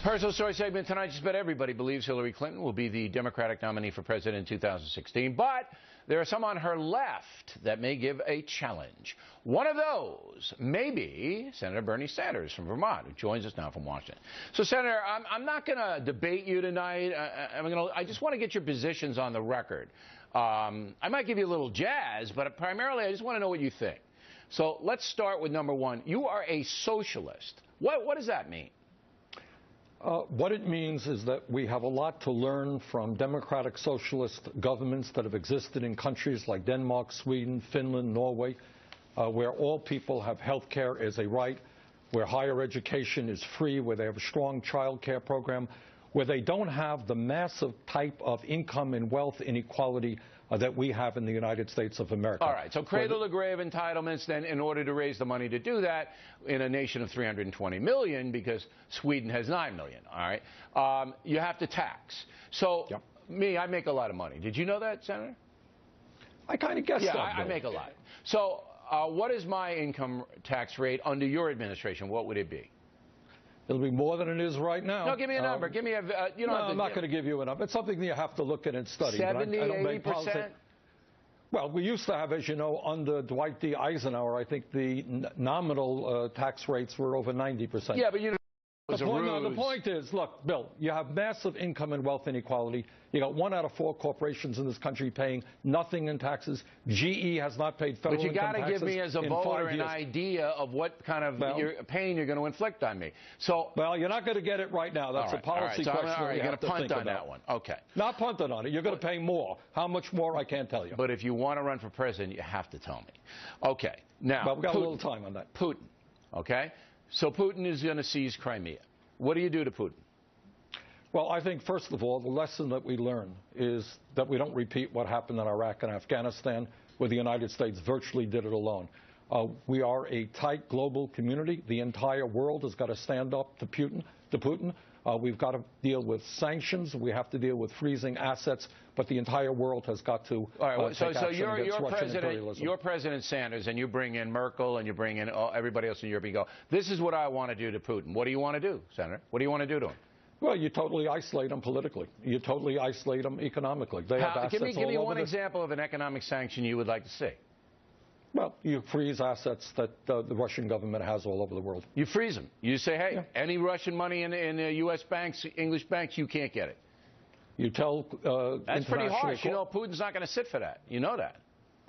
Personal story segment tonight. Just about everybody believes Hillary Clinton will be the Democratic nominee for president in 2016, but there are some on her left that may give a challenge. One of those may be Senator Bernie Sanders from Vermont, who joins us now from Washington. So, Senator, I'm not going to debate you tonight. I just want to get your positions on the record. I might give you a little jazz, but primarily I just want to know what you think. So let's start with number one. You are a socialist. What does that mean? What it means is that we have a lot to learn from democratic socialist governments that have existed in countries like Denmark, Sweden, Finland, Norway, where all people have health care as a right, where higher education is free, where they have a strong child care program, where they don't have the massive type of income and wealth inequality that we have in the United States of America. All right, so cradle to grave entitlements, then, in order to raise the money to do that in a nation of 320 million, because Sweden has 9 million, all right, you have to tax. So, yep. I make a lot of money. Did you know that, Senator? I kind of guessed that. Yeah, I make a lot. So, what is my income tax rate under your administration? What would it be? It'll be more than it is right now. No, give me a number. Give me a, you know. No, I'm not going to give you a number. It's something that you have to look at and study. 70, 80%? Well, we used to have, as you know, under Dwight D. Eisenhower, I think the nominal tax rates were over 90%. Yeah, but you know. The point is, look, Bill, you have massive income and wealth inequality. You got 1 out of 4 corporations in this country paying nothing in taxes. GE has not paid federal income taxes. But you got to give me, as a voter, an idea of what kind of pain you're going to inflict on me. So, well, you're not going to get it right now. That's a policy question. All right, you're going to punt on that one. Okay. Not punting on it. You're going to pay more. How much more, I can't tell you. But if you want to run for president, you have to tell me. Okay. Now, but we've got a little time on that. Putin. Okay. So Putin is going to seize Crimea. What do you do to Putin? Well, I think, first of all, the lesson that we learn is that we don't repeat what happened in Iraq and Afghanistan, where the United States virtually did it alone. We are a tight global community. The entire world has got to stand up to Putin. We've got to deal with sanctions. We have to deal with freezing assets. But the entire world has got to take action against Russian imperialism. You're President Sanders, and you bring in Merkel, and you bring in everybody else in Europe. You go, this is what I want to do to Putin. What do you want to do, Senator? What do you want to do to him? Well, you totally isolate them politically. You totally isolate them economically. They have assets give me one example of an economic sanction you would like to see. Well, you freeze assets that the Russian government has all over the world. You freeze them. You say, hey, yeah, any Russian money in U.S. banks, English banks, you can't get it. You tell that's pretty harsh. You know, Putin's not going to sit for that. You know that.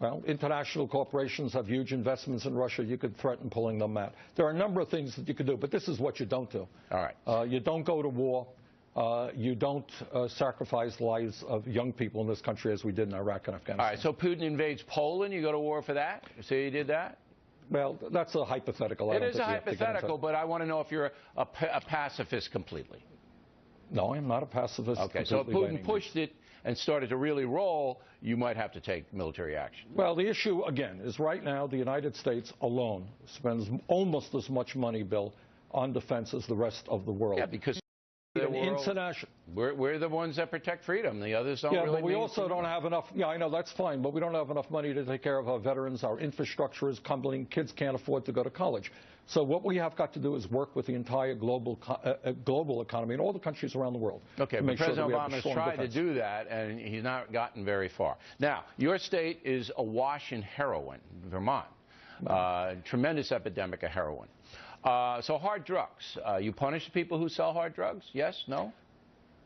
Well, international corporations have huge investments in Russia. You could threaten pulling them out. There are a number of things that you could do, but this is what you don't do. All right. You don't go to war. You don't sacrifice the lives of young people in this country as we did in Iraq and Afghanistan. All right, so Putin invades Poland. You go to war for that? You say you did that? Well, that's a hypothetical. It is a hypothetical, but I want to know if you're a pacifist completely. No, I'm not a pacifist. Okay, so if Putin pushed it and started to really roll, you might have to take military action. Well, the issue, again, is right now the United States alone spends almost as much money, Bill, on defense as the rest of the world. Yeah, because we're the ones that protect freedom. The others don't really. Yeah, but we also don't have enough. Yeah, I know, that's fine, but we don't have enough money to take care of our veterans. Our infrastructure is crumbling. Kids can't afford to go to college. So what we have got to do is work with the entire global economy and all the countries around the world. Okay, but President Obama has tried to do that, and he's not gotten very far. Now, your state is awash in heroin, Vermont. Tremendous epidemic of heroin. So hard drugs. You punish people who sell hard drugs? Yes? No?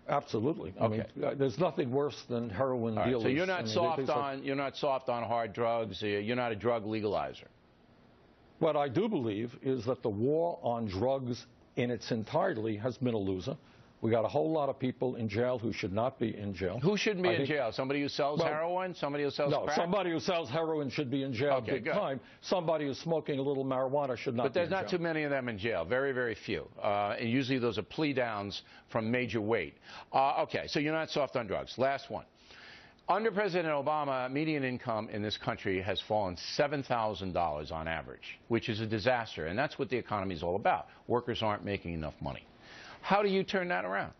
Absolutely. I mean, there's nothing worse than heroin dealers. So you're not you're not soft on hard drugs. You're not a drug legalizer. What I do believe is that the war on drugs in its entirety has been a loser. We got a whole lot of people in jail who should not be in jail. Who shouldn't be in jail? Somebody who sells heroin? Somebody who sells crack? No, somebody who sells heroin should be in jail big time. Somebody who's smoking a little marijuana should not be in jail. But there's not too many of them in jail. Very, very few. And usually those are plea downs from major weight. Okay, so you're not soft on drugs. Last one. Under President Obama, median income in this country has fallen $7,000 on average, which is a disaster. And that's what the economy is all about. Workers aren't making enough money. How do you turn that around?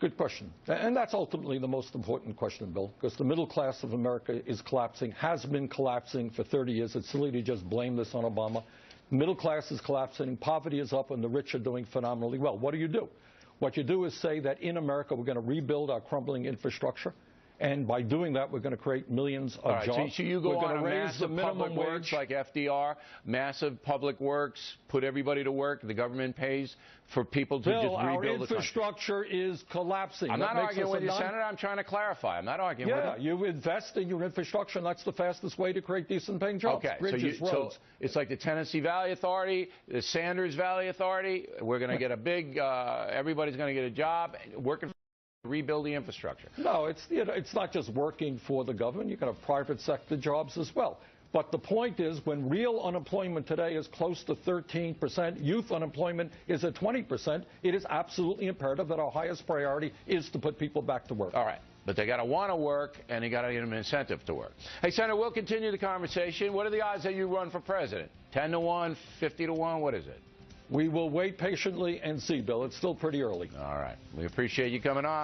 Good question. And that's ultimately the most important question, Bill, because the middle class of America is collapsing, has been collapsing for 30 years. It's silly to just blame this on Obama. Middle class is collapsing, poverty is up, and the rich are doing phenomenally well. What do? What you do is say that in America we're going to rebuild our crumbling infrastructure. And by doing that, we're going to create millions of jobs. So you go on a raise the massive public works like FDR, massive public works, put everybody to work, the government pays for people to just rebuild the country. Our infrastructure is collapsing. I'm not arguing with you, Senator. I'm trying to clarify. I'm not arguing with you. You invest in your infrastructure, and that's the fastest way to create decent paying jobs. Okay, Bridges, roads. So it's like the Tennessee Valley Authority, the Sanders Valley Authority. We're going to get a big, everybody's going to get a job working rebuild the infrastructure. No, it's not just working for the government. You can have private sector jobs as well. But the point is, when real unemployment today is close to 13%, youth unemployment is at 20%, it is absolutely imperative that our highest priority is to put people back to work. All right. But they got to want to work, and you got to give them an incentive to work. Hey, Senator, we'll continue the conversation. What are the odds that you run for president? 10 to 1, 50 to 1, what is it? We will wait patiently and see, Bill. It's still pretty early. All right. We appreciate you coming on.